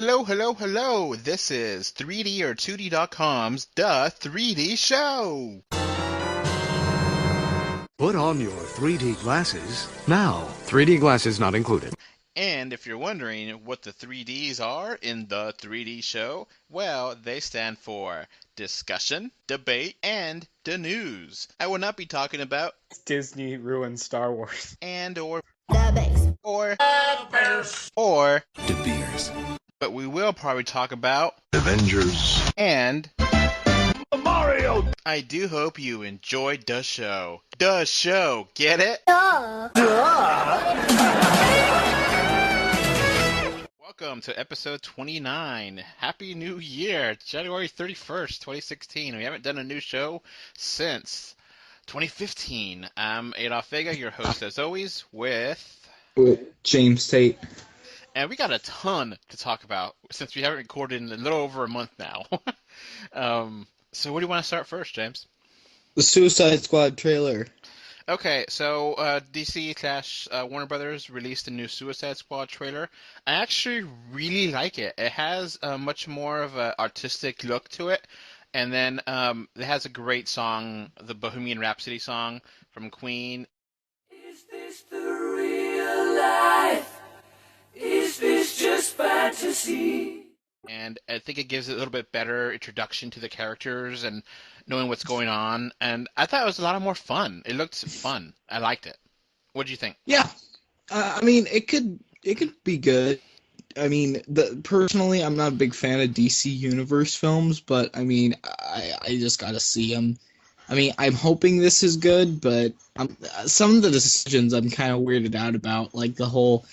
Hello, hello, hello. This is 3D or 2D.com's The 3D Show. Put on your 3D glasses now. 3D glasses not included. And if you're wondering what the 3Ds are in The 3D Show, well, they stand for discussion, debate, and the news. I will not be talking about Disney ruined Star Wars. and or The base. or or De Beers. but we will probably talk about Avengers. and Mario. I do hope you enjoyed the show. The show, get it? Duh. Welcome to episode 29. Happy New Year, January 31st, 2016. We haven't done a new show since 2015. I'm Adolph Vega, your host as always, with James Tate. and we got a ton to talk about since we haven't recorded in a little over a month now. So where do you want to start first, James? The Suicide Squad trailer. Okay, so DC slash Warner Brothers released a new Suicide Squad trailer. I actually really like it. It has much more of an artistic look to it. And then it has a great song, the Bohemian Rhapsody song from Queen. Is this the real life? Is this just fantasy? And I think it gives it a little bit better introduction to the characters and knowing what's going on. And I thought it was a lot more fun. It looked fun. I liked it. What did you think? Yeah, I mean it could be good. I mean, personally, I'm not a big fan of DC Universe films, but I mean, I just gotta see them. I mean, I'm hoping this is good, but some of the decisions I'm kind of weirded out about, like the whole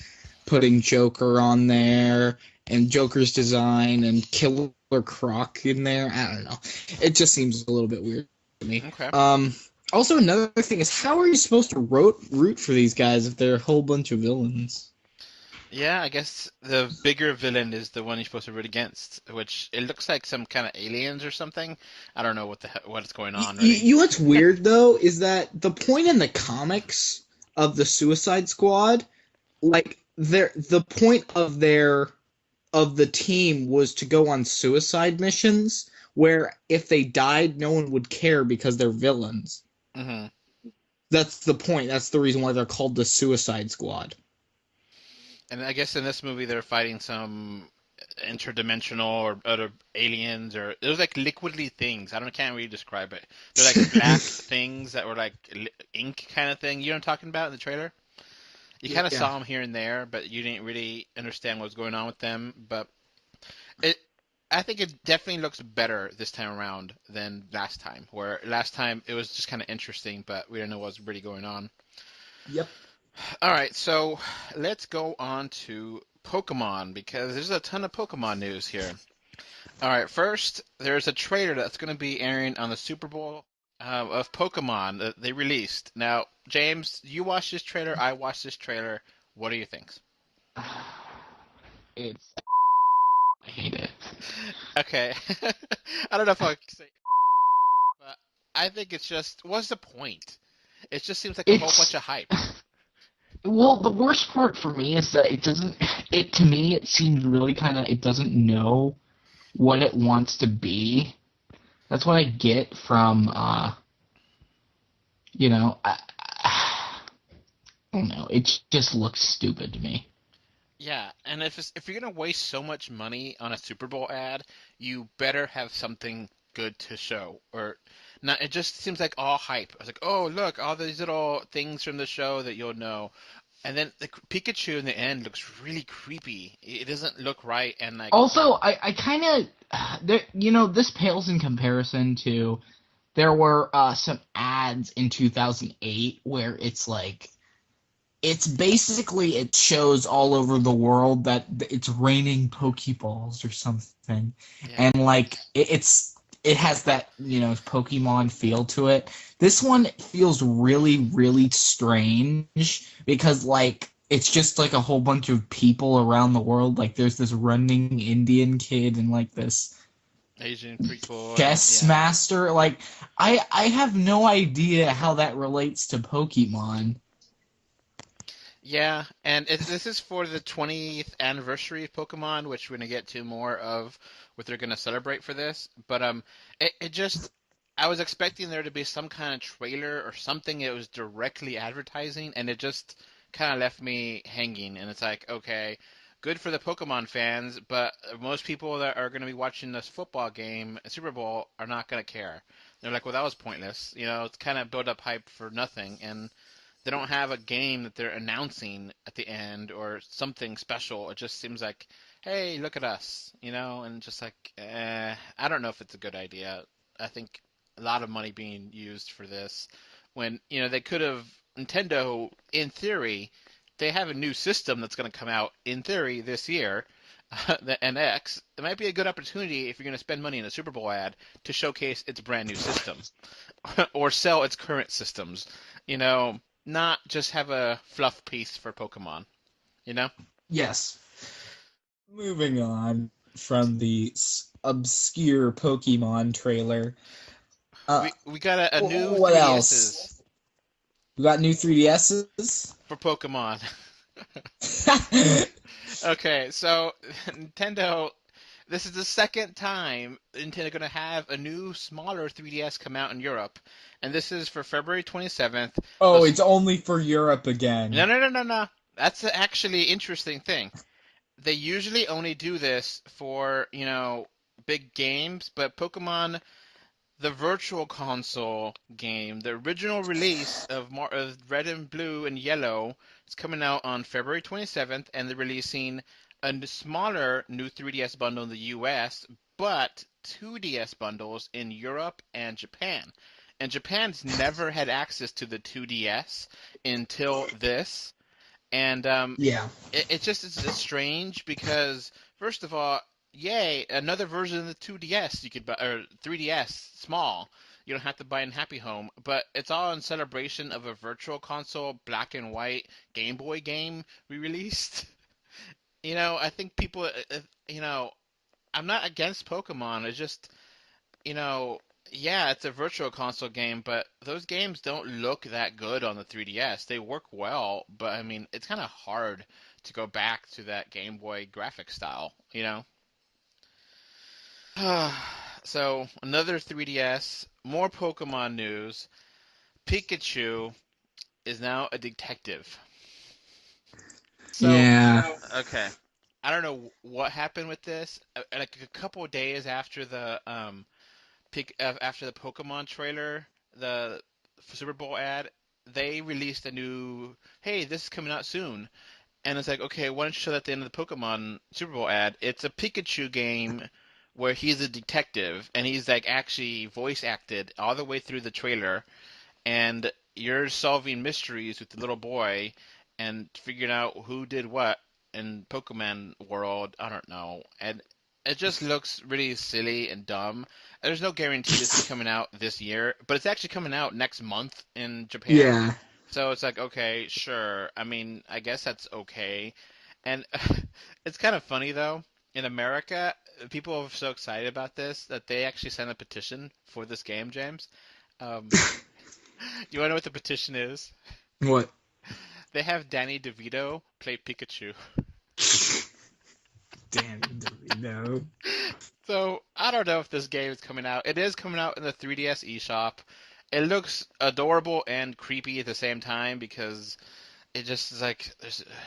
putting Joker on there and Joker's design and Killer Croc in there. I don't know. It just seems a little bit weird to me. Okay. Also, another thing is, how are you supposed to root for these guys if they're a whole bunch of villains? Yeah, I guess the bigger villain is the one you're supposed to root against, which it looks like some kind of aliens or something. I don't know what's going on. Really. You know what's weird, though, is that the point in the comics of the Suicide Squad, like, the point of the team was to go on suicide missions where if they died, no one would care because they're villains. Mm-hmm. That's the point. That's the reason why they're called the Suicide Squad. And I guess in this movie they're fighting some interdimensional or other aliens, or there's like liquidly things. Can't really describe it. They're like black things that were like ink kind of thing. You know what I'm talking about in the trailer? You kind of saw them here and there, but you didn't really understand what was going on with them. But I think it definitely looks better this time around than last time, where last time it was just kind of interesting, but we didn't know what was really going on. Yep. All right, so let's go on to Pokemon, because there's a ton of Pokemon news here. All right, first, there's a trailer that's going to be airing on the Super Bowl of Pokemon that they released. Now, James, you watched this trailer, I watched this trailer. What do you think? I hate it. Okay. I don't know if I can say, but I think it's just, what's the point? It just seems like a whole bunch of hype. Well, the worst part for me is that to me, it seems really it doesn't know what it wants to be. That's what I get from, I don't know. It just looks stupid to me. Yeah, and if you're gonna waste so much money on a Super Bowl ad, you better have something good to show. Or not, it just seems like all hype. I was like, oh look, all these little things from the show that you'll know, and then the Pikachu in the end looks really creepy. It doesn't look right, and like. Also, I kind of, this pales in comparison to, there were some ads in 2008 where it's like. It's basically, it shows all over the world that it's raining Pokeballs or something. Yeah. And, like, it has that, Pokemon feel to it. This one feels really, really strange because, like, it's just, like, a whole bunch of people around the world. Like, there's this running Indian kid and, like, this Asian people. Chess master. Like, I have no idea how that relates to Pokemon. Yeah, and this is for the 20th anniversary of Pokemon, which we're gonna get to more of what they're gonna celebrate for this. But it just I was expecting there to be some kind of trailer or something. It was directly advertising, and it just kind of left me hanging. And it's like, okay, good for the Pokemon fans, but most people that are gonna be watching this football game, Super Bowl, are not gonna care. They're like, well, that was pointless. It's kind of build up hype for nothing, and they don't have a game that they're announcing at the end or something special. It just seems like, hey, look at us, and just like, I don't know if it's a good idea. I think a lot of money being used for this when, they could have, Nintendo, in theory, they have a new system that's going to come out, in theory, this year, the NX. It might be a good opportunity if you're going to spend money in a Super Bowl ad to showcase its brand new system. Or sell its current systems. You know, Not just have a fluff piece for Pokemon. You know, Yes. Moving on from the obscure Pokemon trailer. Uh, we got a new what else? 3DSs We got new 3DSs. for Pokemon. Okay, so Nintendo, this is the second time Nintendo going to have a new smaller 3DS come out in Europe, and this is for February 27th. Oh, Those it's only for Europe No, again. no, no, no, no. That's an actually interesting thing. They usually only do this for, big games, but Pokemon, the Virtual Console game, the original release of Red and Blue and Yellow, is coming out on February 27th, and they're releasing a smaller new 3DS bundle in the US, but 2DS bundles in Europe and Japan. And Japan's never had access to the 2DS until this. And Yeah. it's strange because first of all, yay, another version of the 2DS you could buy, or 3DS small. You don't have to buy in Happy Home, but it's all in celebration of a Virtual Console black and white Game Boy game we released. I think people, I'm not against Pokemon. It's just, you know, yeah, it's a virtual console game, but those games don't look that good on the 3DS. They work well, but I mean, it's kind of hard to go back to that Game Boy graphic style. So, another 3DS, more Pokemon news. Pikachu is now a detective. So, Yeah. okay. I don't know what happened with this. Like a couple of days after after the Pokemon trailer, the Super Bowl ad, they released a new, hey, this is coming out soon. And it's like, okay, why don't you show that at the end of the Pokemon Super Bowl ad? It's a Pikachu game where he's a detective and he's like actually voice acted all the way through the trailer, and you're solving mysteries with the little boy and figuring out who did what in Pokemon world. I don't know. And it just looks really silly and dumb. There's no guarantee this is coming out this year, but it's actually coming out next month in Japan. Yeah. So it's like, okay, sure. I mean, I guess that's okay. And it's kind of funny though. In America, people are so excited about this that they actually sent a petition for this game, James. Um, you want to know what the petition is? What? They have Danny DeVito play Pikachu. Danny DeVito. So I don't know if this game is coming out. It is coming out in the 3DS eShop. It looks adorable and creepy at the same time because it just is like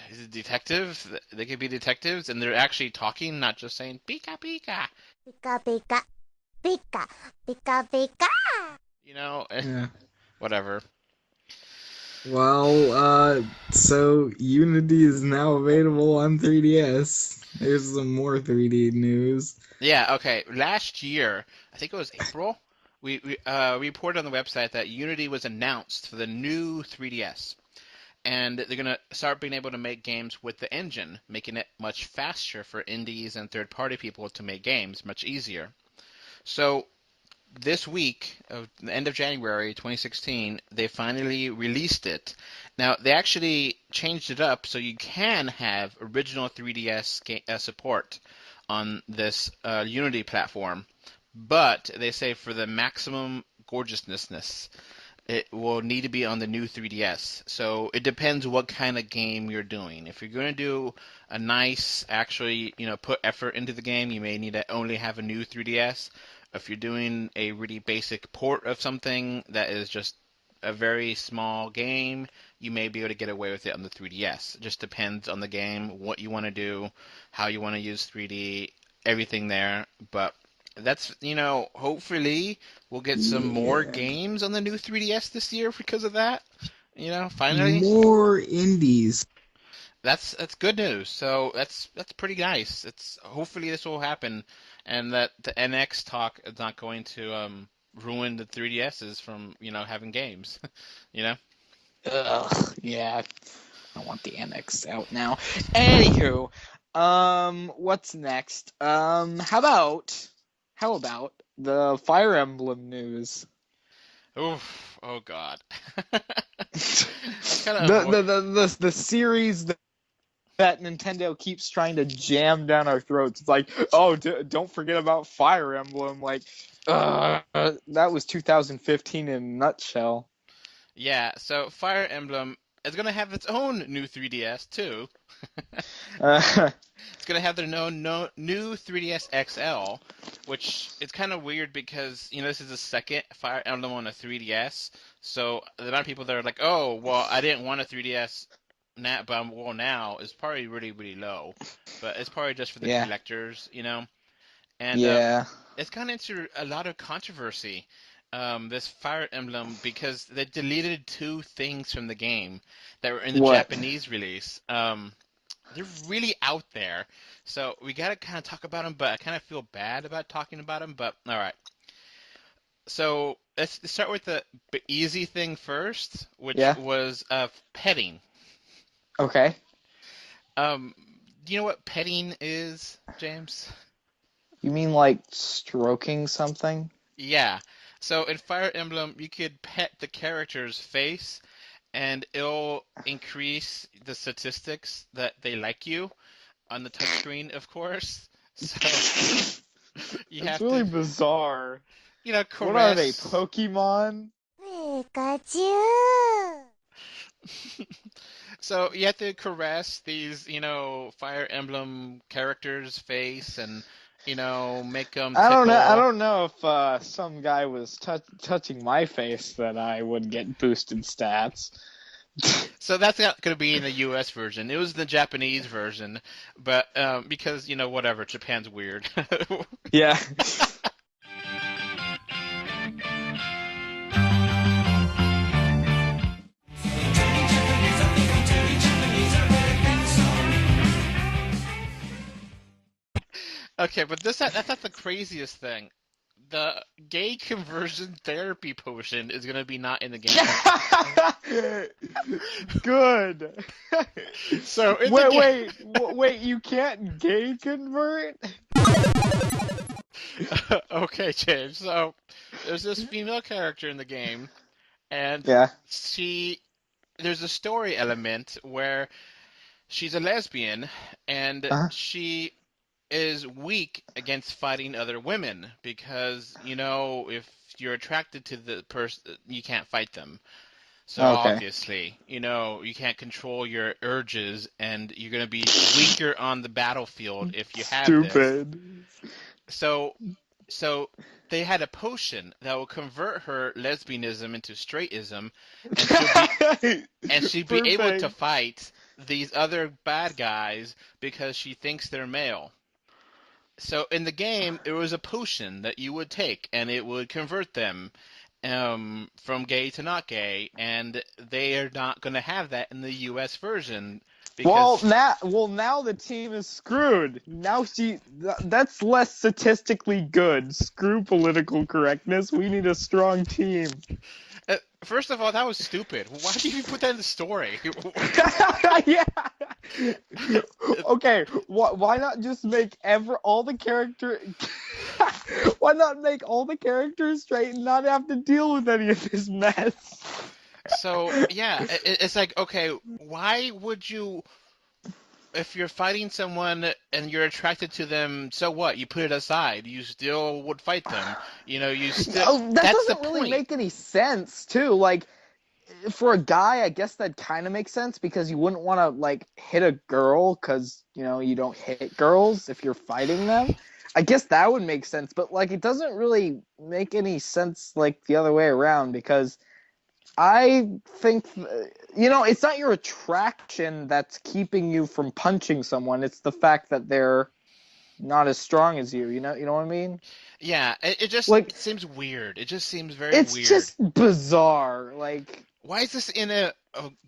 he's a detective. They could be detectives and they're actually talking, not just saying Pika Pika. Pika pika, pika, pika pika. Yeah. Whatever. Well, so Unity is now available on 3DS. There's some more 3D news. Yeah. Okay. Last year, I think it was April. We reported on the website that Unity was announced for the new 3DS, and they're gonna start being able to make games with the engine, making it much faster for indies and third-party people to make games, much easier. So this week, of the end of January 2016, they finally released it. Now they actually changed it up so you can have original 3DS support on this Unity platform, but they say for the maximum gorgeousness. it will need to be on the new 3DS. So it depends what kind of game you're doing. If you're going to do a nice, actually, put effort into the game, you may need to only have a new 3DS. If you're doing a really basic port of something that is just a very small game, you may be able to get away with it on the 3DS. It just depends on the game, what you want to do, how you want to use 3D, everything there. But that's, hopefully we'll get some more Yeah. games on the new 3DS this year because of that. Finally. More indies. That's good news. So that's pretty nice. It's hopefully this will happen, and that the NX talk is not going to ruin the 3DSs from having games. You know. Ugh, yeah. I want the annex out now. Anywho, what's next? How about the Fire Emblem news? Oof. Oh God. That's kind of The series that Nintendo keeps trying to jam down our throats. It's like, oh, don't forget about Fire Emblem. Like, that was 2015 in a nutshell. yeah. So Fire Emblem is gonna have its own new 3DS too. Uh, It's gonna have their no, new 3DS XL, which is kind of weird because this is the second Fire Emblem on a 3DS. So the amount of people that are like, oh, well, I didn't want a 3DS now, but now is probably really really low. But it's probably just for the yeah, collectors. And yeah. it's gone into a lot of controversy. This Fire Emblem because they deleted two things from the game that were in the What? Japanese release. They're really out there. So we gotta kind of talk about them, but I kind of feel bad about talking about them. But all right. So let's start with the easy thing first, which Yeah. was petting. Okay. Um, do you know what petting is, James? You mean like stroking something? Yeah. So in Fire Emblem, you could pet the character's face, and it'll increase the statistics that they like you on the touchscreen, of course. So you It's have really to, bizarre. What are they, caress. Pokemon? Pikachu! So you have to caress these, Fire Emblem characters' face and, make them I don't know. I tickle. don't know if some guy was touching my face that I would get boosted stats. So that's not going to be in the U.S. version. It was the Japanese version, but because, whatever, Japan's weird. Yeah. Okay, but that's not the craziest thing. The gay conversion therapy potion is going to be not in the game. Good. So in the Wait, game, wait, you can't gay convert? okay, James. So there's this female character in the game, and Yeah. she there's a story element where she's a lesbian, and Uh-huh. she is weak against fighting other women because if you're attracted to the person, you can't fight them. So Okay. obviously, you can't control your urges, and you're going to be weaker on the battlefield if you have this. Stupid. So, so they had a potion that will convert her lesbianism into straightism, and she'd be able to Perfect. fight these other bad guys because she thinks they're male. So in the game, it was a potion that you would take, and it would convert them from gay to not gay, and they are not going to have that in the U.S. version Well, because now the team is screwed. Now that's less statistically good. Screw political correctness. We need a strong team. first of all, that was stupid. Why did you put that in the story? Yeah. Okay. Why not just make all the character? Why not make all the characters straight and not have to deal with any of this mess? So yeah, it's like, okay, why would you if you're fighting someone and you're attracted to them, so what? You put it aside. You still would fight them. You still. Oh, that That's the doesn't really point. make any sense, too. Like, for a guy, I guess that kind of makes sense because you wouldn't want to like hit a girl because you don't hit girls if you're fighting them. I guess that would make sense, but like it doesn't really make any sense like the other way around because I think it's not your attraction that's keeping you from punching someone. It's the fact that they're not as strong as you. You know what I mean? Yeah, it just Like it seems weird. It just seems very it's weird. just bizarre. Like Why is this in a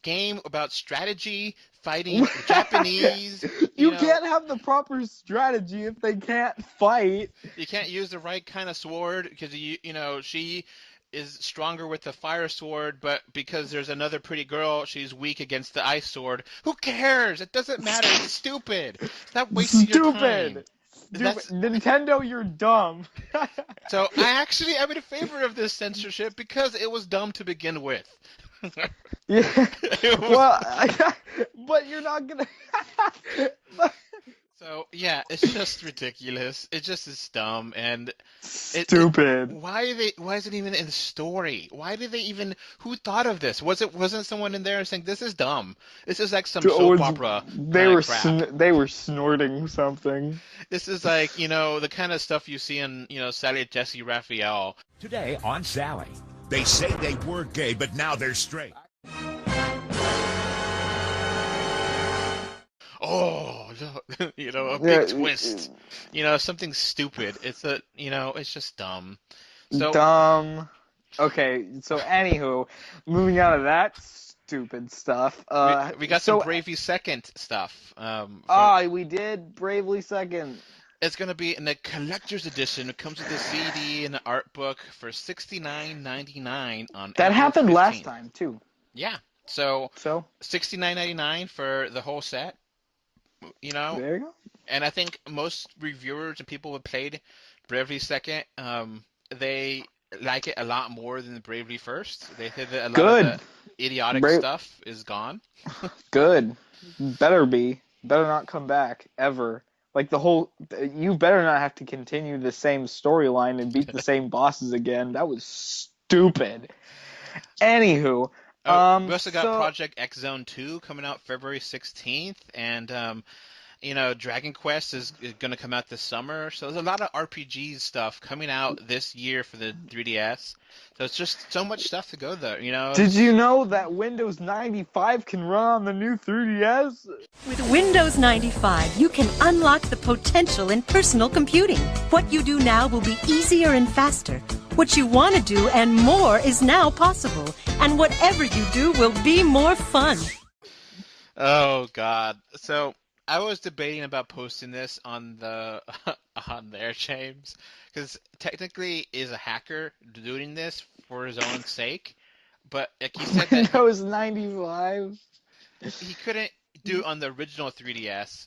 game about strategy, fighting Japanese? You you know, can't have the proper strategy if they can't fight. you can't use the right kind of sword because she is stronger with the fire sword, but because there's another pretty girl, she's weak against the ice sword. Who cares? It doesn't matter. It's stupid. Stop wasting your time. Stupid. Stupid. That's Nintendo, you're dumb. so I'm in favor of this censorship because it was dumb to begin with. Yeah. It was Well, but you're not gonna. so yeah, it's just ridiculous. It just is dumb and it Stupid. why is it even in the story? Why did they even who thought of this? Wasn't someone in there saying this is dumb? This is like some soap opera They kind of were crap. they were snorting something. This is like, the kind of stuff you see in, Sally Jesse Raphael. Today on Sally. They say they were gay, but now they're straight. Oh, a Yeah, big twist. Something stupid. It's just dumb. So dumb. Okay, so anywho, moving on to that stupid stuff. we got some Bravely Second stuff. We did Bravely Second. It's gonna be in the collector's edition. It comes with a CD and an art book for $69.99 on That April happened 15th. last time too. Yeah, so So $69.99 for the whole set. there you go. And I think most reviewers and people who played Bravely Second, they like it a lot more than the Bravely First. They said that a lot of Good. the idiotic Bra- stuff is gone. Good. Better not come back ever. Like you better not have to continue the same storyline and beat the same bosses again. That was stupid. Anywho, We also got so Project X Zone 2 coming out February 16th, and Dragon Quest is going to come out this summer. So there's a lot of RPG stuff coming out this year for the 3DS. So it's just so much stuff to go there. did you know that Windows 95 can run on the new 3DS? With Windows 95, you can unlock the potential in personal computing. What you do now will be easier and faster. What you want to do and more is now possible. And whatever you do will be more fun. Oh God! So I was debating about posting this on the on there, James, because technically is a hacker doing this for his own sake, but like he said that Windows 95. he couldn't do it on the original 3DS,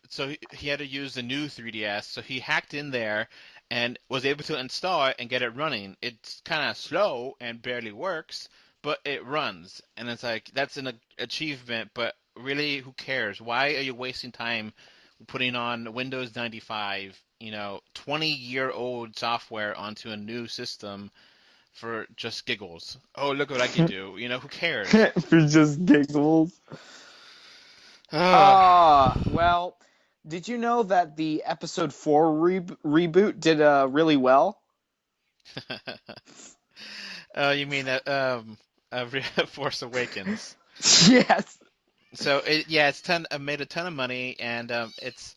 so he had to use the new 3DS. So he hacked in there and was able to install it and get it running. It's kind of slow and barely works, but it runs, and it's like that's an achievement. But really, who cares? Why are you wasting time putting on Windows 95, 20-year-old software onto a new system for just giggles? Oh, look what I can do. Who cares? For just giggles. Well, did you know that the episode 4 reboot did really well? You mean Force Awakens? Yes. So it made a ton of money, and it's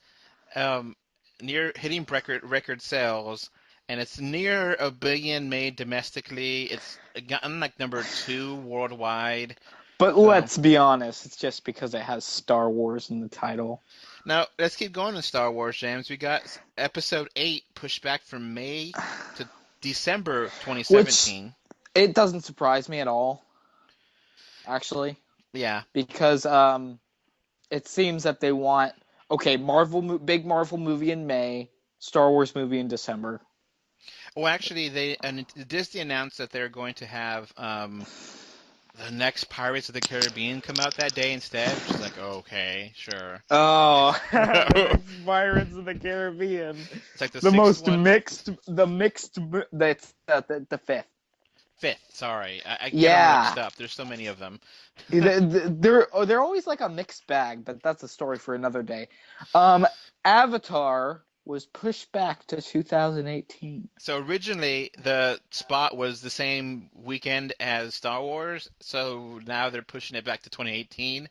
near hitting record sales, and it's near $1 billion made domestically. It's gotten like number 2 worldwide. But So let's be honest, it's just because it has Star Wars in the title. now let's keep going to Star Wars, James. We got Episode 8 pushed back from May to December 2017. It doesn't surprise me at all, actually, Yeah. because it seems that they want big Marvel movie in May, Star Wars movie in December. Well, actually, Disney announced that they're going to have the next Pirates of the Caribbean come out that day instead, which is like, okay, sure. Oh, the It's next Pirates of the Caribbean. like the The sixth most one. mixed, that's the fifth. Fifth, sorry. I get them Yeah. mixed up. There's so many of them. They're always like a mixed bag, but that's a story for another day. Avatar was pushed back to 2018. So originally the spot was the same weekend as Star Wars, so now they're pushing it back to 2018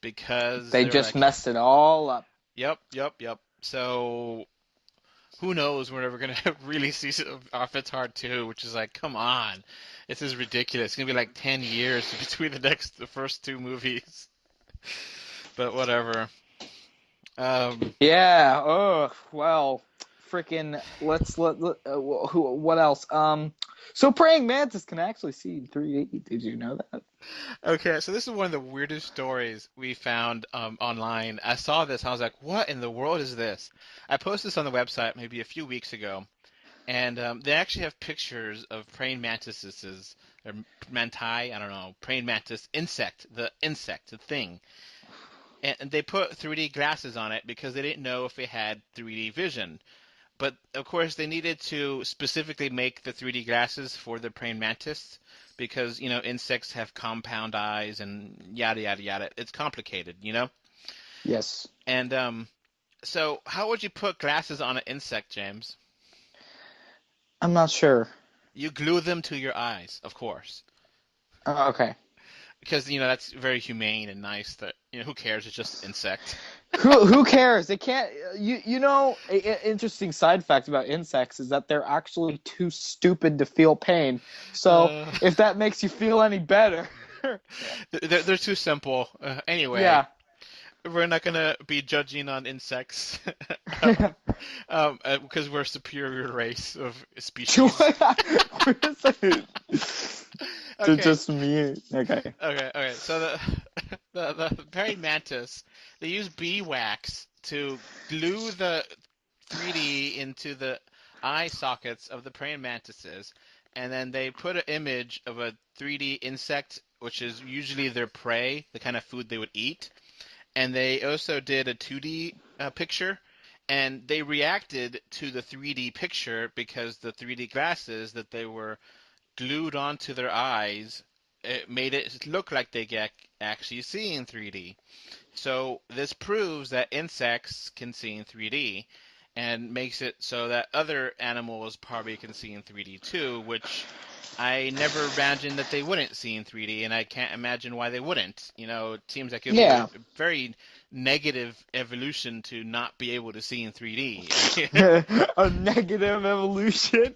because They they're just like, messed it all up. yep, yep, yep. So who knows when we're ever gonna really see Avatar 2, which is like, come on, this is ridiculous. It's gonna be like 10 years between the first two movies, but whatever. Um, Yeah. Oh well. Freaking. What else? So praying mantis can actually see in 3D. Did you know that? Okay, so this is one of the weirdest stories we found online. I saw this, I was like, what in the world is this? I posted this on the website maybe a few weeks ago, and they actually have pictures of praying mantises, or manti, I don't know, praying mantis, insect, the thing. And they put 3D glasses on it because they didn't know if it had 3D vision. But of course, they needed to specifically make the 3D glasses for the praying mantis because, insects have compound eyes and yada, yada, yada. It's complicated, you know? Yes. And so how would you put glasses on an insect, James? I'm not sure. You glue them to your eyes, of course. Okay. Because, that's very humane and nice that, who cares? It's just an insect. Who cares? They can't. Interesting side fact about insects is that they're actually too stupid to feel pain. So Uh, if that makes you feel any better, they're too simple. Anyway, yeah. we're not gonna be judging on insects because we're a superior race of species. To Okay, just me. Okay. okay. So the praying mantis, they use bee wax to glue the 3D into the eye sockets of the praying mantises, and then they put an image of a 3D insect, which is usually their prey, the kind of food they would eat, and they also did a 2D picture, and they reacted to the 3D picture because the 3D glasses that they were glued onto their eyes, it made it look like they get actually see in 3D. So this proves that insects can see in 3D and makes it so that other animals probably can see in 3D too, which I never imagined that they wouldn't see in 3D, and I can't imagine why they wouldn't. It seems like it would be a Yeah. very negative evolution to not be able to see in 3D. A negative evolution.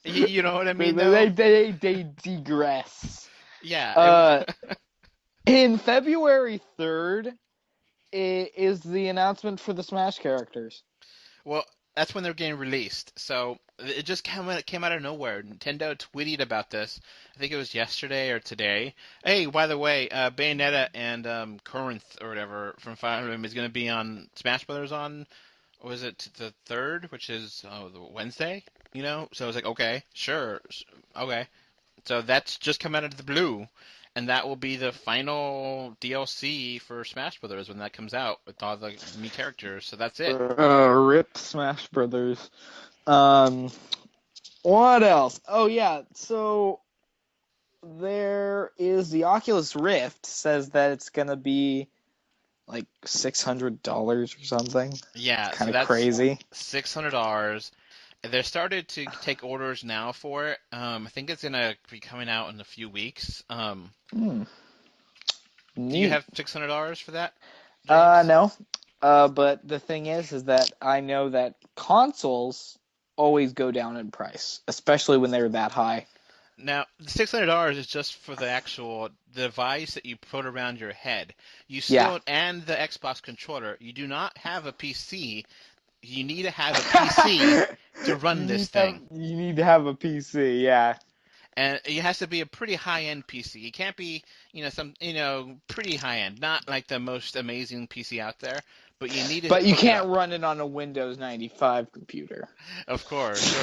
You know what I they, mean, though? they digress. Yeah. Uh, in February 3rd is the announcement for the Smash characters. Well, that's when they're getting released. So it just came out of nowhere. Nintendo tweeted about this. I think it was yesterday or today. Hey, by the way, Bayonetta and Corinth or whatever from Fire Emblem is going to be on Smash Brothers on, what was it, the third, which is the Wednesday. So I was like, okay, sure, okay. So that's just come out of the blue, and that will be the final DLC for Smash Brothers when that comes out with all the new characters. So that's it. Rip Smash Brothers. Um, what else? Oh yeah, so there is the Oculus Rift says that it's gonna be like $600 or something. It's Yeah, so kind of that's crazy. $600. They're started to take orders now for it. I think it's gonna be coming out in a few weeks. Hmm, Do you neat. have $600 for that, James? No. But the thing is that I know that consoles always go down in price, especially when they're that high. Now, the $600 is just for the actual device that you put around your head. You Yeah. still, and the Xbox controller, you do not have a PC. You need to have a PC to run this thing. You need to have a PC, yeah. And it has to be a pretty high-end PC. It can't be, pretty high-end, not like the most amazing PC out there, but you need to But you hook it can't up. run it on a Windows 95 computer. Of course.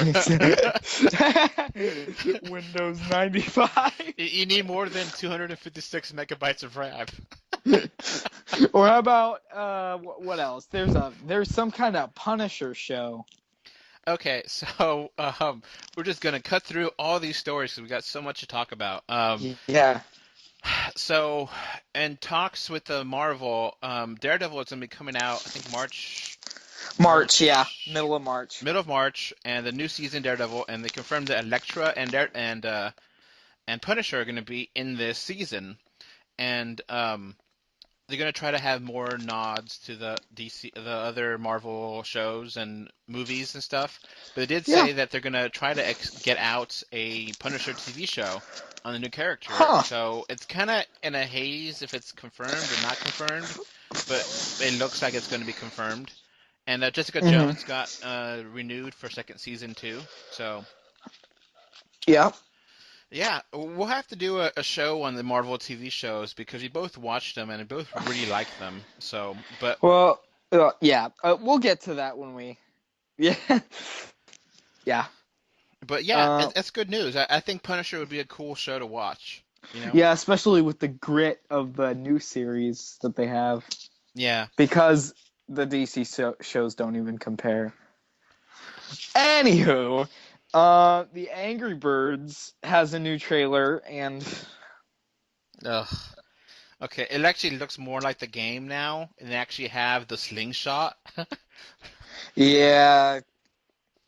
Windows 95. You need more than 256 megabytes of RAM. Or how about what else? There's some kind of Punisher show. Okay, so we're just gonna cut through all these stories because we got so much to talk about. Yeah. So, in talks with the Marvel, Daredevil is gonna be coming out, I think March, yeah, middle of March. middle of March, and the new season Daredevil, and they confirmed that Elektra and Punisher are gonna be in this season, and they're gonna try to have more nods to the DC, the other Marvel shows and movies and stuff. But they did say Yeah. that they're gonna try to get out a Punisher TV show on the new character. Huh. So it's kind of in a haze if it's confirmed or not confirmed, but it looks like it's going to be confirmed. And Jessica Jones got renewed for second season too. So Yeah. yeah, we'll have to do a show on the Marvel TV shows because we both watched them and we both really like them. So, but Well, yeah, we'll get to that when we. Yeah. Yeah. yeah, that's good news. I think Punisher would be a cool show to watch. You know? Yeah, especially with the grit of the new series that they have. Yeah. Because the DC shows don't even compare. Anywho, the Angry Birds has a new trailer, and Ugh. Okay, it actually looks more like the game now, and they actually have the slingshot. yeah,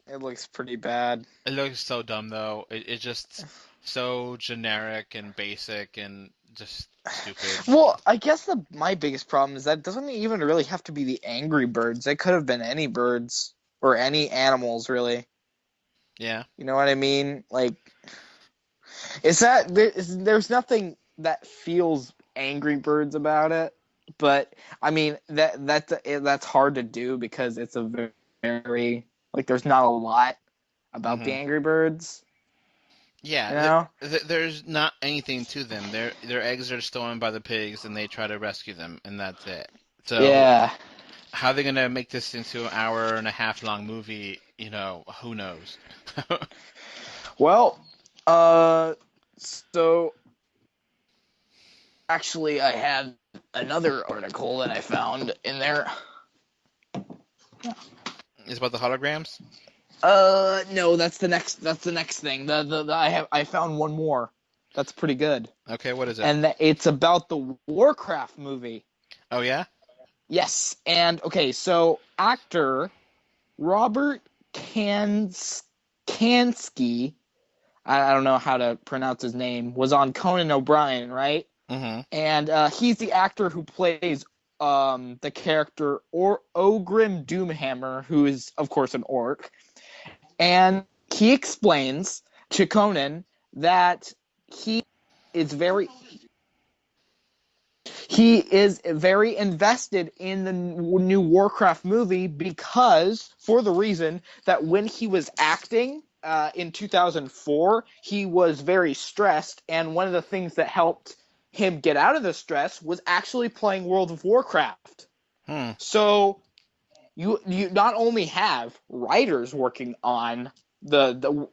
it looks pretty bad. It looks so dumb though. It's just so generic and basic and just stupid. Well, I guess my biggest problem is that it doesn't even really have to be the Angry Birds. It could have been any birds or any animals, really. Yeah. You know what I mean? Like, there's nothing that feels Angry Birds about it, but I mean that's hard to do because it's a very like there's not a lot about the Angry Birds. Yeah, You know? there's not anything to them. Their eggs are stolen by the pigs, and they try to rescue them, and that's it. So Yeah. how they're gonna make this into an hour and a half long movie? You know, who knows? Well, so actually, I have another article that I found in there. It's about the holograms. No, that's the next thing. I found one more. That's pretty good. Okay, what is it? And it's about the Warcraft movie. Oh yeah? Yes. And okay, so actor Robert Kansky, I don't know how to pronounce his name, was on Conan O'Brien, right? Mm-hmm. And he's the actor who plays the character Ogrim Doomhammer, who is of course an orc. And he explains to Conan that he is very invested in the new Warcraft movie because, for the reason that when he was acting in 2004, he was very stressed, and one of the things that helped him get out of the stress was actually playing World of Warcraft. So you not only have writers working on the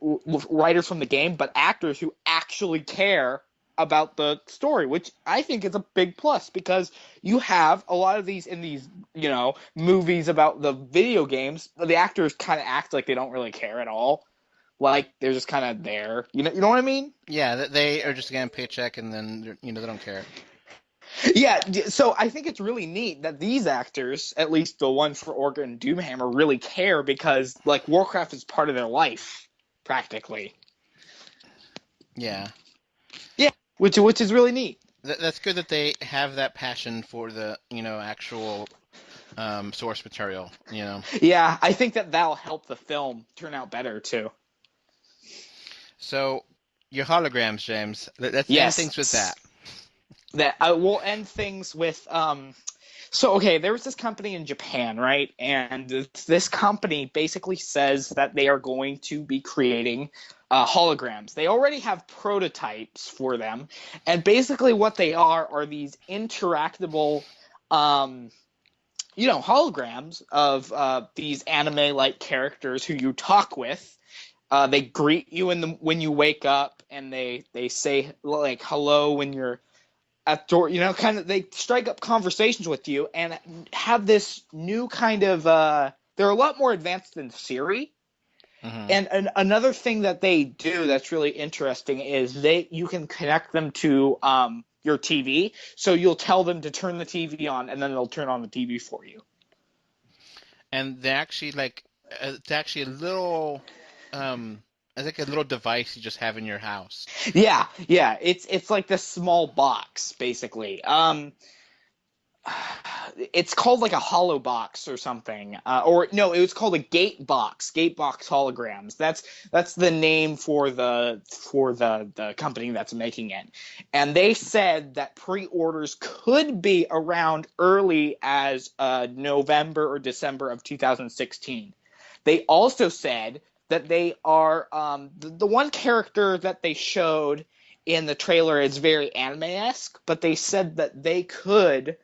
writers from the game, but actors who actually care about the story, which I think is a big plus because you have a lot of these in these, you know, movies about the video games. The actors kind of act like they don't really care at all, like they're just kind of there. You know what I mean? Yeah, they are just getting a paycheck, and then they don't care. Yeah, so I think it's really neat that these actors, at least the ones for Orca and Doomhammer, really care because, like, Warcraft is part of their life, practically. Yeah. Yeah, which is really neat. That's good that they have that passion for the, actual source material, Yeah, I think that'll help the film turn out better, too. So, your holograms, James, let's end things with that. That I will end things with so okay, there was this company in Japan, right? And this company basically says that they are going to be creating holograms. They already have prototypes for them, and basically what they are these interactable holograms of these anime-like characters who you talk with. They greet you when you wake up, and they say like hello when you're at door. Kind of they strike up conversations with you and have this new kind of. They're a lot more advanced than Siri. Hmm. And another thing that they do that's really interesting is you can connect them to your TV. So you'll tell them to turn the TV on, and then they'll turn on the TV for you. And they actually like it's actually a little it's like a little device you just have in your house. Yeah, yeah. It's like this small box basically. It's called like a hollow box or something, or no, it was called a gate box holograms. That's the name for the company that's making it. And they said that pre-orders could be around early as November or December of 2016. They also said that they are the one character that they showed in the trailer is very anime-esque, but they said that they could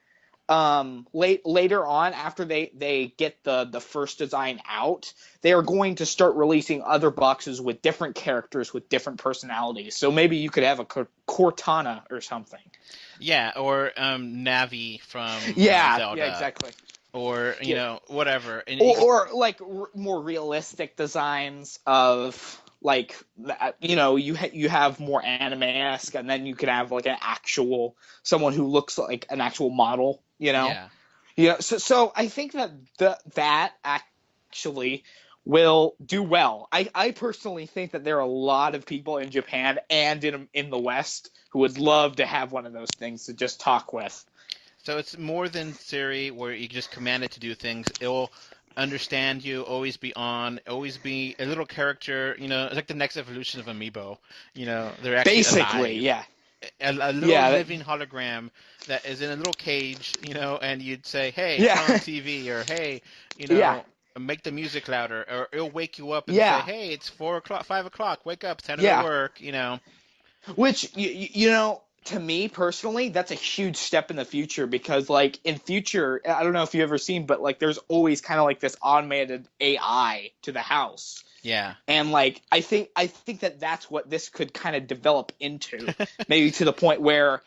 later on, after they get the first design out, they are going to start releasing other boxes with different characters with different personalities. So maybe you could have a Cortana or something. Yeah, or Navi from Yeah, Zelda, exactly. or whatever. And Or like more realistic designs of like you have more anime-esque, and then you can have like an actual someone who looks like an actual model. yeah. So I think that actually will do well. I personally think that there are a lot of people in Japan and in the West who would love to have one of those things to just talk with. So it's more than Siri, where you just command it to do things. It will understand you, always be on, always be a little character. It's like the next evolution of Amiibo. They're actually Basically, alive. yeah. A little Yeah, living hologram that is in a little cage, and you'd say, "Hey, turn on yeah, TV," or "Hey, yeah, make the music louder," or it'll wake you up and say, yeah, "Hey, it's 4 o'clock, 5 o'clock, wake up, it's time to go to yeah. work." Which to me personally, that's a huge step in the future because like in future, I don't know if you've ever seen, but like there's always kind of like this automated AI to the house. Yeah. And like I think that that's what this could kind of develop into, maybe to the point where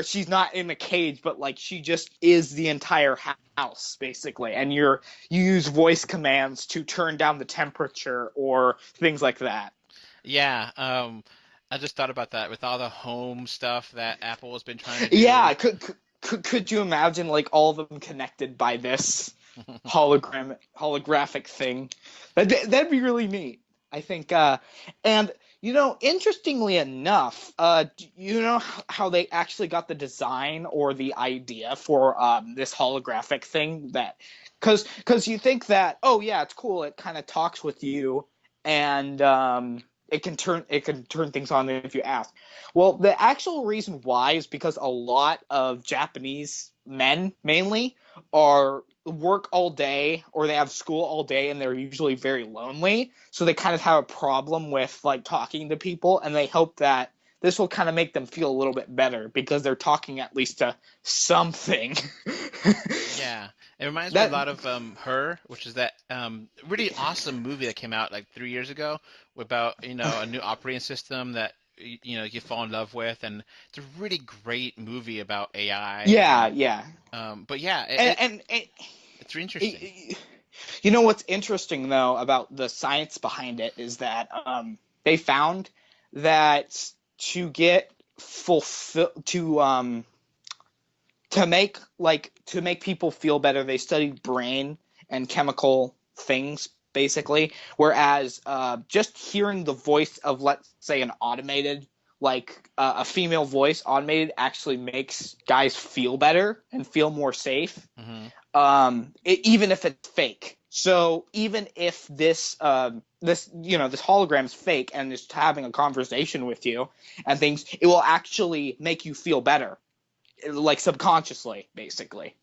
she's not in the cage, but like she just is the entire house basically, and you use voice commands to turn down the temperature or things like that. Yeah. I just thought about that with all the home stuff that Apple has been trying to do. Yeah, could you imagine like all of them connected by this holographic thing? That'd be really neat. I think, and interestingly enough, you know how they actually got the design or the idea for this holographic thing that, because you think that, oh yeah, it's cool, it kind of talks with you, and it can turn things on if you ask. Well, the actual reason why is because a lot of Japanese men mainly are work all day or they have school all day and they're usually very lonely. So they kind of have a problem with like talking to people, and they hope that this will kind of make them feel a little bit better because they're talking at least to something. Yeah, it reminds me a that lot of Her, which is that really awesome movie that came out like 3 years ago about a new operating system that you fall in love with, and it's a really great movie about AI. Yeah, And yeah. but yeah, And it's really interesting. what's interesting though about the science behind it is that they found that to get fulfill to make people feel better, they studied brain and chemical things basically. Whereas just hearing the voice of, let's say, an automated, like a female voice automated, actually makes guys feel better and feel more safe, Hmm. even if it's fake. So even if this hologram's fake and is having a conversation with you and things, it will actually make you feel better, like subconsciously, basically.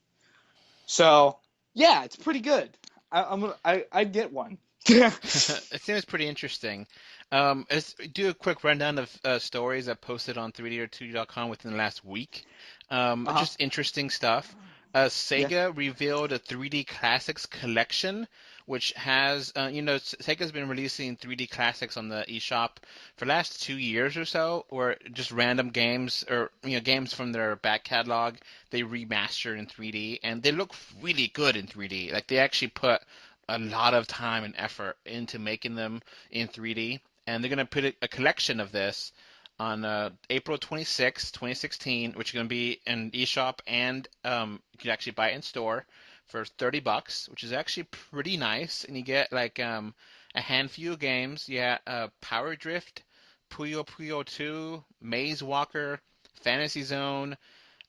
So yeah, it's pretty good. I get one. It seems pretty interesting. Let's do a quick rundown of stories I posted on 3D2D.com within the last week. Uh-huh. Just interesting stuff. Yeah. Sega revealed a 3D Classics collection, which has, Sega's been releasing 3D Classics on the eShop for the last 2 years or so, or just random games or games from their back catalog they remastered in 3D, and they look really good in 3D. Like they actually put a lot of time and effort into making them in 3D, and they're gonna put a collection of this on April 26, 2016, which is going to be in eShop, and you can actually buy it in store for $30, which is actually pretty nice. And you get like a handful of games. Yeah, Power Drift, Puyo Puyo 2, Maze Walker, Fantasy Zone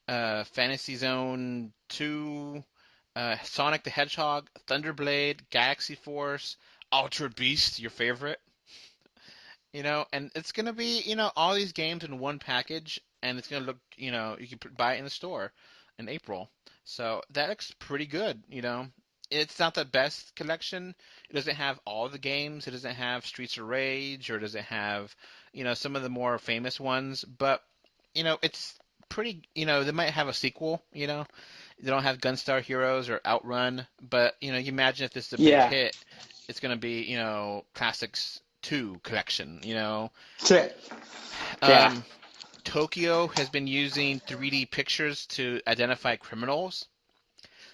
2, Sonic the Hedgehog, Thunderblade, Galaxy Force, Ultra Beast, your favorite. And it's gonna be, all these games in one package, and it's gonna look, you can buy it in the store in April. So that looks pretty good. It's not the best collection. It doesn't have all the games. It doesn't have Streets of Rage, or does it have, some of the more famous ones. But, it's pretty, they might have a sequel. They don't have Gunstar Heroes or Outrun, but, you imagine if this is a big Yeah. hit, it's gonna be, Classics 2 collection. Yeah. Um, Tokyo has been using 3D pictures to identify criminals.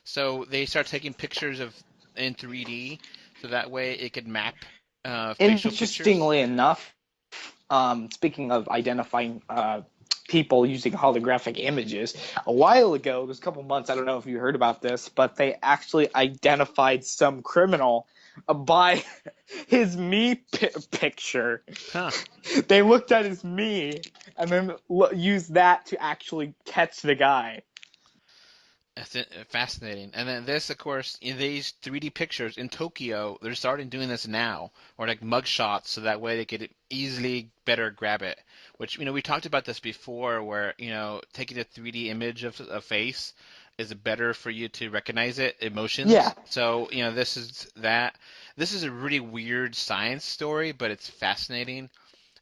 So they start taking pictures of in 3D, so that way it could map facial pictures. Interestingly enough, speaking of identifying people using holographic images, a while ago, just a couple months, I don't know if you heard about this, but they actually identified some criminal by his picture. Huh. They looked at his and then used that to actually catch the guy. That's fascinating. And then this, of course, in these 3D pictures in Tokyo, they're starting doing this now, or like mug shots, so that way they could easily better grab it. Which, we talked about this before, where, taking a 3D image of a face is better for you to recognize emotions. Yeah. So, this is that. This is a really weird science story, but it's fascinating.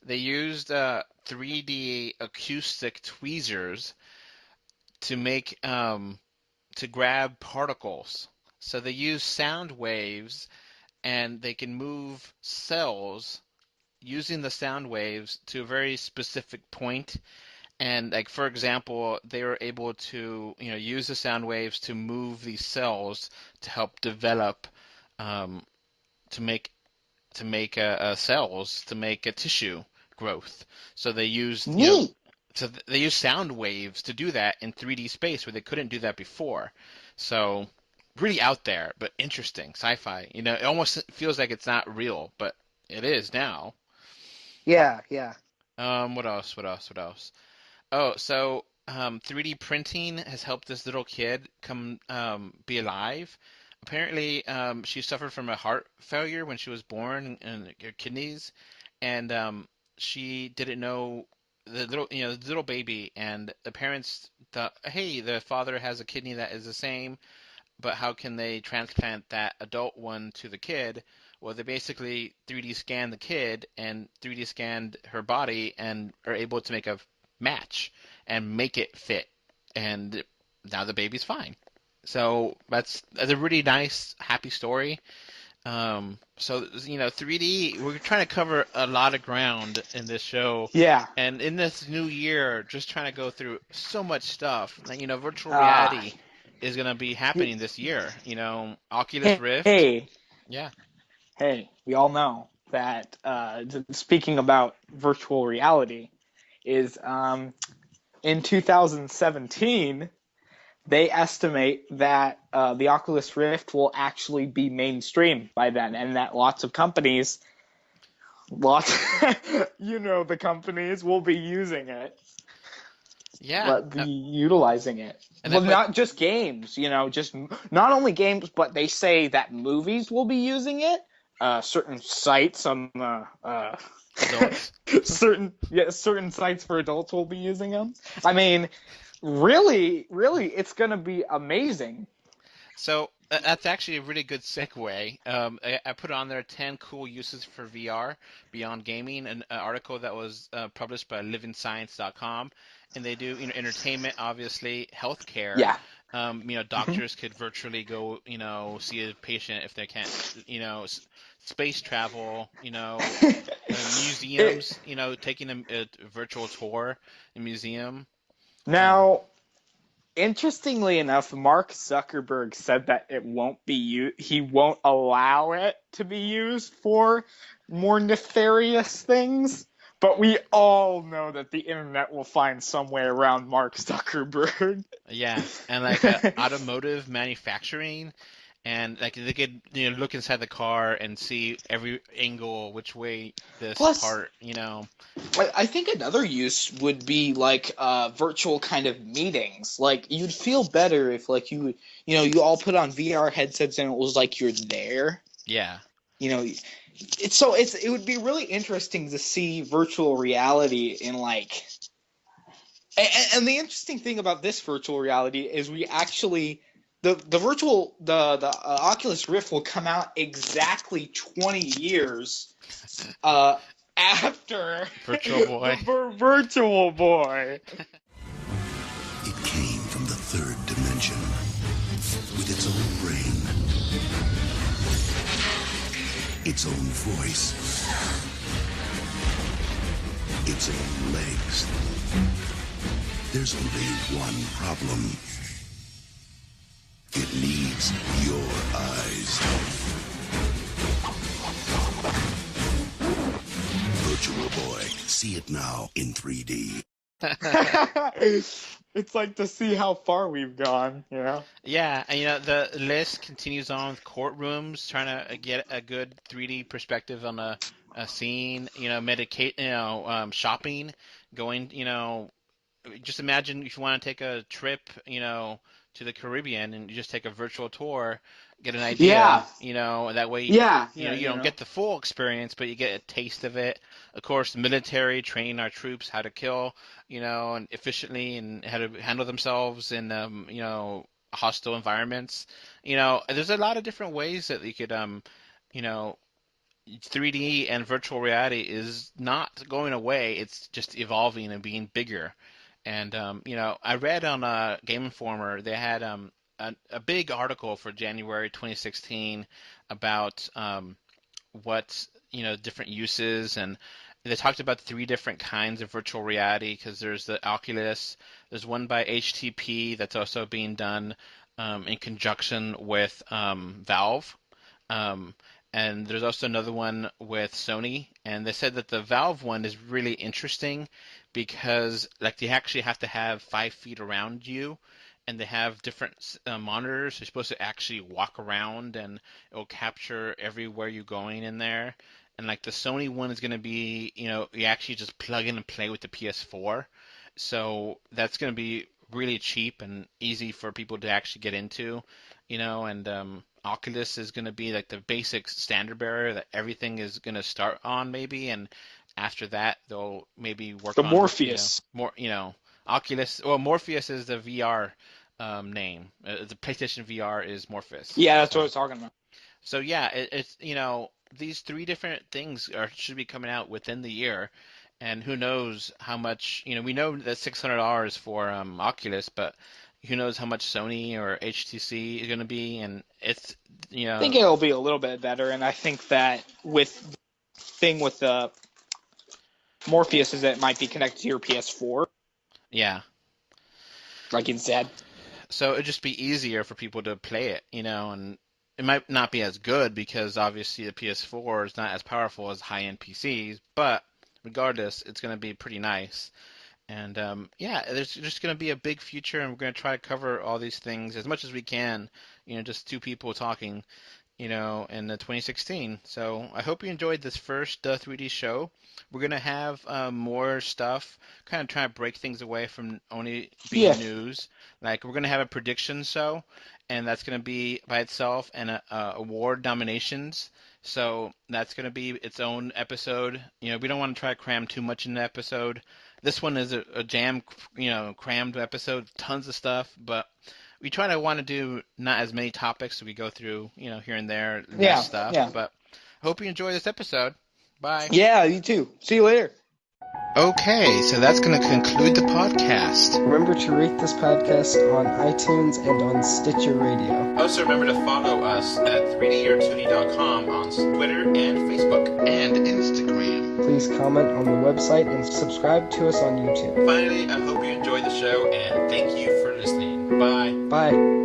They used 3D acoustic tweezers to make to grab particles. So they use sound waves, and they can move cells using the sound waves to a very specific point. And like for example, they were able to use the sound waves to move these cells to help develop um, to make cells to make a tissue growth. So they used Neat. so they use sound waves to do that in 3D space where they couldn't do that before. So really out there, but interesting sci-fi. It almost feels like it's not real, but it is now. Yeah, yeah. What else? What else? What else? Oh, so 3D printing has helped this little kid come be alive. Apparently, she suffered from a heart failure when she was born, and her kidneys, and she didn't know the little baby, and the parents thought, hey, the father has a kidney that is the same, but how can they transplant that adult one to the kid? Well, they basically 3D scanned the kid and 3D scanned her body and are able to make a match and make it fit. And now the baby's fine. So that's a really nice, happy story. 3D, we're trying to cover a lot of ground in this show. Yeah. And in this new year, just trying to go through so much stuff. Like, virtual Ah. reality is going to be happening this year. Oculus Hey, Rift. hey, Yeah. hey, we all know that speaking about virtual reality is in 2017 they estimate that the Oculus Rift will actually be mainstream by then, and that lots of companies, lots, the companies will be using it. Yeah. But be utilizing it. And Well, that's what not just games, just not only games, but they say that movies will be using it. Certain sites on adults. certain sites for adults will be using them. I mean, really, really, it's gonna be amazing. So that's actually a really good segue. I put on there 10 cool uses for VR beyond gaming, an article that was published by livingscience.com. And they do entertainment, obviously, healthcare, Yeah. Doctors could virtually go, see a patient if they can't, space travel, It, museums, taking a virtual tour in museum. Um, now, interestingly enough, Mark Zuckerberg said that it won't be he won't allow it to be used for more nefarious things. But we all know that the internet will find some way around Mark Zuckerberg. yeah, and like automotive manufacturing, and like they could look inside the car and see every angle which way this Plus, part. I think another use would be like virtual kind of meetings. Like you'd feel better if like you all put on VR headsets and it was like you're there. Yeah. You know, it would be really interesting to see virtual reality in like. And the interesting thing about this virtual reality is we actually the Oculus Rift will come out exactly 20 years after Virtual Boy. the Virtual Boy. It came from the third dimension with its own brain, its own voice, its own legs. There's only one problem. It needs your eyes. Virtual Boy. See it now in 3D. It's like to see how far we've gone, you know? Yeah, and the list continues on with courtrooms, trying to get a good 3D perspective on a scene. Shopping, going. Just imagine if you want to take a trip, to the Caribbean, and you just take a virtual tour, get an idea, Yeah, that way, yeah, you don't get the full experience, but you get a taste of it. Of course, the military training our troops how to kill, and efficiently, and how to handle themselves in, hostile environments. There's a lot of different ways that you could, you know, 3D and virtual reality is not going away. It's just evolving and being bigger. And I read on Game Informer they had a big article for January 2016 about what different uses, and they talked about three different kinds of virtual reality because there's the Oculus, there's one by HTP that's also being done in conjunction with Valve. Um, and there's also another one with Sony, and they said that the Valve one is really interesting because like you actually have to have 5 feet around you, and they have different monitors. You're supposed to actually walk around, and it will capture everywhere you're going in there. And like the Sony one is going to be, you actually just plug in and play with the PS4. So that's going to be really cheap and easy for people to actually get into, and Oculus is going to be like the basic standard bearer that everything is going to start on maybe, and after that they'll maybe work The on, Morpheus. more, Oculus. Well, Morpheus is the VR name. The PlayStation VR is Morpheus. Yeah, that's what I So, was talking about. so yeah, it's these three different things should be coming out within the year, and who knows how much, we know that $600 for Oculus, but who knows how much Sony or HTC is going to be, and it's I think it'll be a little bit better, and I think that with the thing with the Morpheus is that it might be connected to your PS4, yeah. like instead. So it'd just be easier for people to play it, and it might not be as good because obviously the PS4 is not as powerful as high-end PCs, but regardless, it's going to be pretty nice. And yeah, there's just going to be a big future, and we're going to try to cover all these things as much as we can, just two people talking, in 2016. So I hope you enjoyed this first 3D show. We're going to have more stuff, kind of trying to break things away from only being Yeah. news. Like we're going to have a prediction show, and that's going to be by itself, and award nominations. So that's going to be its own episode. We don't want to try to cram too much in the episode. This one is a jam, crammed episode, tons of stuff, but we try to want to do not as many topics, so we go through, here and there, less Yeah, stuff. yeah. But hope you enjoy this episode. Bye. Yeah, you too. See you later. Okay, so that's going to conclude the podcast. Remember to rate this podcast on iTunes and on Stitcher Radio. Also remember to follow us at 3dor2d.com on Twitter and Facebook and Instagram. Please comment on the website and subscribe to us on YouTube. Finally, I hope you enjoyed the show and thank you for listening. Bye. Bye.